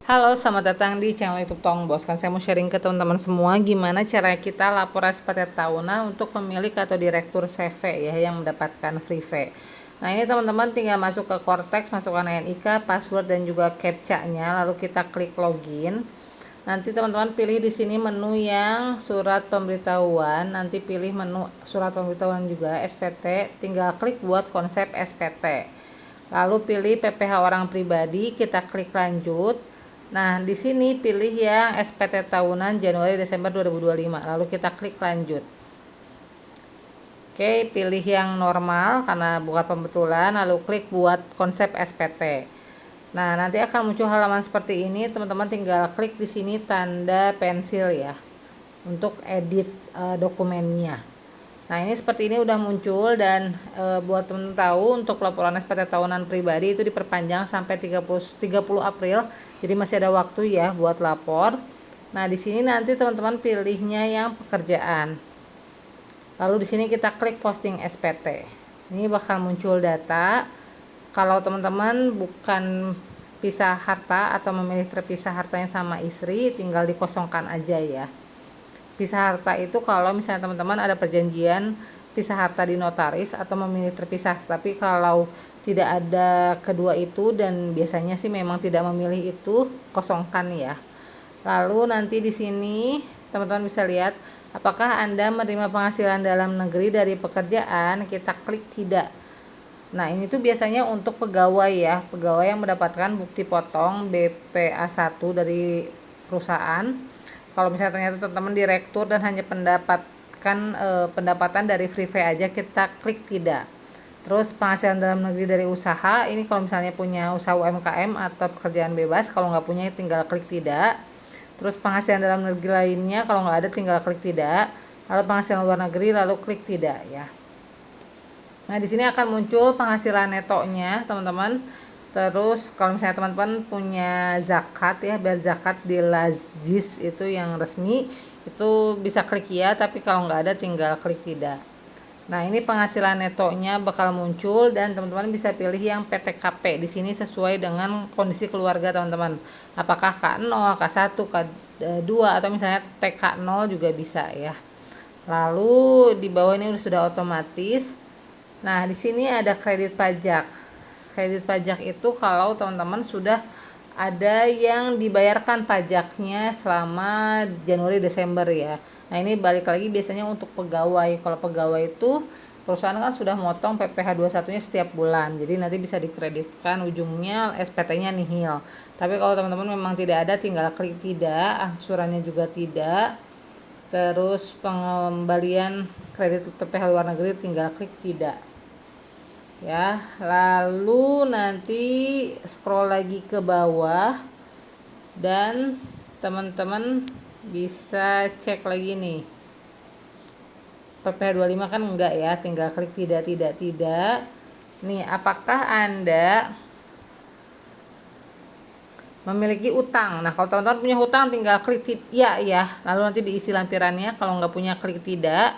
Halo, selamat datang di channel YouTube Tong Bos. Kan saya mau sharing ke teman-teman semua gimana cara kita laporan SPT tahunan untuk pemilik atau direktur CV ya yang mendapatkan free V. Nah, ini teman-teman tinggal masuk ke Cortex, masukkan NIK, password dan juga captcha-nya, lalu kita klik login. Nanti teman-teman pilih di sini menu yang surat pemberitahuan, nanti pilih menu surat pemberitahuan juga SPT, tinggal klik buat konsep SPT. Lalu pilih PPH orang pribadi, kita klik lanjut. Nah, di sini pilih yang SPT tahunan Januari Desember 2025. Lalu kita klik lanjut. Oke, pilih yang normal karena bukan pembetulan, lalu klik buat konsep SPT. Nah, nanti akan muncul halaman seperti ini, teman-teman tinggal klik di sini tanda pensil ya untuk edit dokumennya. Nah, ini seperti ini udah muncul dan buat teman-teman tahu untuk laporan SPT tahunan pribadi itu diperpanjang sampai 30 April. Jadi masih ada waktu ya buat lapor. Nah, di sini nanti teman-teman pilihnya yang pekerjaan. Lalu di sini kita klik posting SPT. Ini bakal muncul data. Kalau teman-teman bukan pisah harta atau memilih terpisah hartanya sama istri, tinggal dikosongkan aja ya. Pisah harta itu kalau misalnya teman-teman ada perjanjian pisah harta di notaris atau memilih terpisah, tapi kalau tidak ada kedua itu dan biasanya sih memang tidak memilih itu, kosongkan ya. Lalu nanti di sini teman-teman bisa lihat apakah Anda menerima penghasilan dalam negeri dari pekerjaan, kita klik tidak. Nah, ini tuh biasanya untuk pegawai ya, pegawai yang mendapatkan bukti potong BPA1 dari perusahaan. Kalau misalnya ternyata teman-teman direktur dan hanya pendapatan dari free V aja, kita klik tidak. Terus penghasilan dalam negeri dari usaha, ini kalau misalnya punya usaha UMKM atau pekerjaan bebas, kalau nggak punya tinggal klik tidak. Terus penghasilan dalam negeri lainnya, kalau nggak ada tinggal klik tidak. Lalu penghasilan luar negeri, lalu klik tidak ya. Nah, di sini akan muncul penghasilan netonya, teman-teman. Terus kalau misalnya teman-teman punya zakat ya, biar zakat di Lazis itu yang resmi, itu bisa klik ya, tapi kalau nggak ada tinggal klik tidak. Nah, ini penghasilan netonya bakal muncul dan teman-teman bisa pilih yang PTKP. Di sini sesuai dengan kondisi keluarga teman-teman. Apakah K0, K1, K2 atau misalnya TK0 juga bisa ya. Lalu di bawah ini sudah otomatis. Nah, di sini ada kredit pajak. Kredit pajak itu kalau teman-teman sudah ada yang dibayarkan pajaknya selama Januari Desember ya. Nah, ini balik lagi biasanya untuk pegawai. Kalau pegawai itu perusahaan kan sudah motong PPh 21-nya setiap bulan. Jadi nanti bisa dikreditkan ujungnya SPT-nya nihil. Tapi kalau teman-teman memang tidak ada tinggal klik tidak, angsurannya juga tidak. Terus pengembalian kredit PPh luar negeri tinggal klik tidak. Ya, lalu nanti scroll lagi ke bawah dan teman-teman bisa cek lagi nih. PPh 25 kan enggak ya, tinggal klik tidak. Nih, apakah Anda memiliki utang? Nah, kalau teman-teman punya hutang tinggal klik ya ya, lalu nanti diisi lampirannya. Kalau nggak punya klik tidak.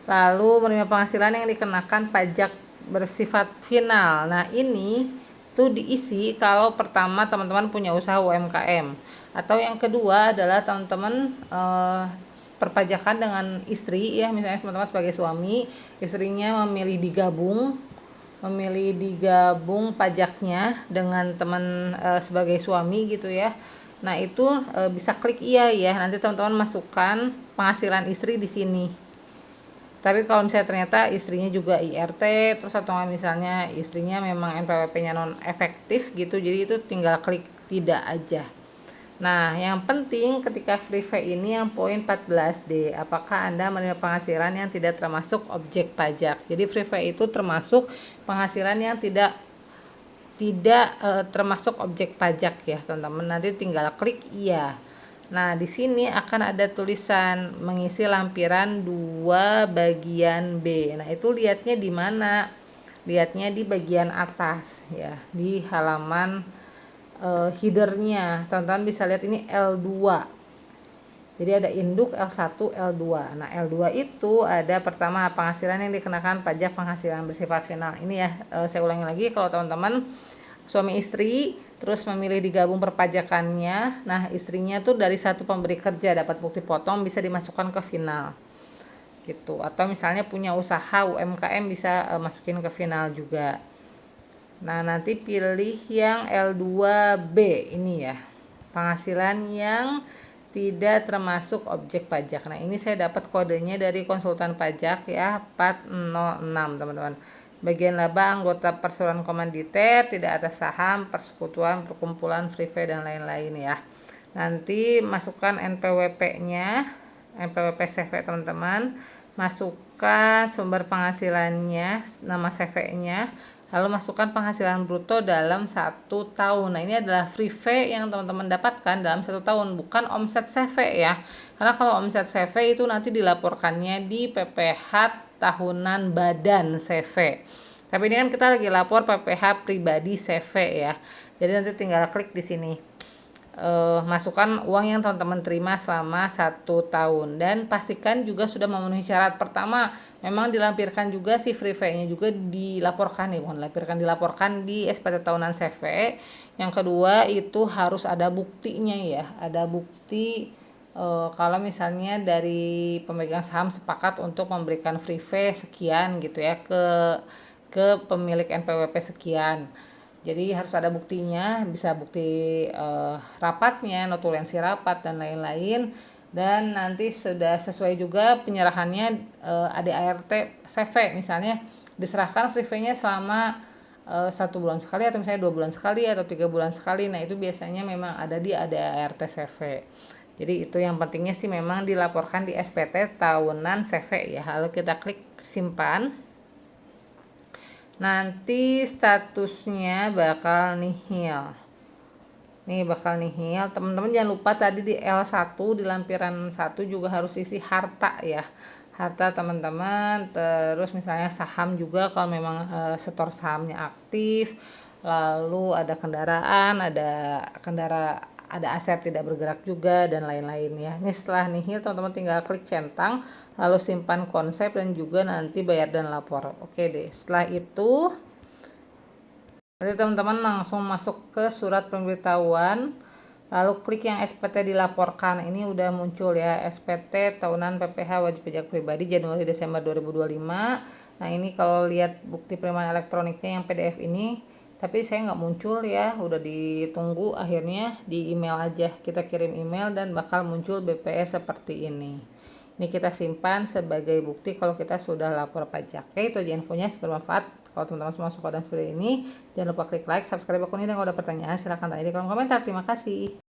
Lalu menerima penghasilan yang dikenakan pajak bersifat final. Nah, ini tuh diisi kalau pertama teman-teman punya usaha UMKM, atau yang kedua adalah teman-teman perpajakan dengan istri ya, misalnya teman-teman sebagai suami, istrinya memilih digabung pajaknya dengan teman sebagai suami gitu ya. Nah, itu bisa klik iya ya. Nanti teman-teman masukkan penghasilan istri di sini. Tapi kalau misalnya ternyata istrinya juga IRT, terus atau misalnya istrinya memang NPWP-nya non efektif gitu, jadi itu tinggal klik tidak aja. Nah, yang penting ketika free V ini yang poin 14D, apakah Anda menerima penghasilan yang tidak termasuk objek pajak. Jadi free V itu termasuk penghasilan yang tidak termasuk objek pajak ya, teman-teman. Nanti tinggal klik iya. Nah, di sini akan ada tulisan mengisi lampiran 2 bagian B. Nah, itu lihatnya di mana? Lihatnya di bagian atas ya, di halaman headernya. Teman-teman bisa lihat ini L2. Jadi ada induk L1, L2. Nah, L2 itu ada pertama penghasilan yang dikenakan pajak penghasilan bersifat final. Ini ya, saya ulangi lagi, kalau teman-teman suami istri, terus memilih digabung perpajakannya. Nah, istrinya tuh dari satu pemberi kerja dapat bukti potong bisa dimasukkan ke final. Gitu. Atau misalnya punya usaha UMKM bisa masukin ke final juga. Nah, nanti pilih yang L2B ini ya. Penghasilan yang tidak termasuk objek pajak. Nah, ini saya dapat kodenya dari konsultan pajak ya, 406, teman-teman. Bagian laba anggota perseroan komanditer, tidak ada saham, persekutuan, perkumpulan, free dan lain-lain ya. Nanti masukkan NPWP-nya, NPWP CV teman-teman. Masukkan sumber penghasilannya, nama CV-nya, lalu masukkan penghasilan bruto dalam 1 tahun. Nah, ini adalah free fee yang teman-teman dapatkan dalam 1 tahun, bukan omset CV ya. Karena kalau omset CV itu nanti dilaporkannya di PPh tahunan badan CV. Tapi ini kan kita lagi lapor PPh pribadi CV ya. Jadi nanti tinggal klik di sini. Masukkan uang yang teman-teman terima selama 1 tahun dan pastikan juga sudah memenuhi syarat. Pertama, memang dilampirkan juga si free fee-nya juga dilaporkan ya, dilaporkan di SPT tahunan CV. Yang kedua itu harus ada buktinya ya, ada bukti kalau misalnya dari pemegang saham sepakat untuk memberikan free fee sekian gitu ya ke pemilik NPWP sekian. Jadi harus ada buktinya, bisa bukti rapatnya, notulensi rapat dan lain-lain. Dan nanti sudah sesuai juga penyerahannya ADART CV, misalnya diserahkan free fee-nya selama 1 bulan sekali atau misalnya 2 bulan sekali atau 3 bulan sekali. Nah, itu biasanya memang ada di ADART CV. Jadi itu yang pentingnya sih memang dilaporkan di SPT tahunan CV ya. Lalu kita klik simpan. Nanti statusnya bakal nihil. Nih bakal nihil. Teman-teman jangan lupa tadi di L1 di lampiran 1 juga harus isi harta ya. Harta teman-teman, terus misalnya saham juga kalau memang setor sahamnya aktif. Lalu ada kendaraan, ada aset tidak bergerak juga dan lain-lain ya. Ini setelah nihil teman-teman tinggal klik centang, lalu simpan konsep dan juga nanti bayar dan lapor. Oke deh, setelah itu nanti teman-teman langsung masuk ke surat pemberitahuan, lalu klik yang SPT dilaporkan. Ini udah muncul ya, SPT tahunan PPh wajib pajak pribadi Januari Desember 2025. Nah, ini kalau lihat bukti penerimaan elektroniknya yang PDF ini, tapi saya nggak muncul ya, udah ditunggu, akhirnya di email aja, kita kirim email dan bakal muncul BPS seperti ini. Ini kita simpan sebagai bukti kalau kita sudah lapor pajak. Oke, itu aja infonya, bermanfaat. Kalau teman-teman semua suka dan video ini, jangan lupa klik like, subscribe akun ini, dan kalau ada pertanyaan silahkan tanya di kolom komentar. Terima kasih.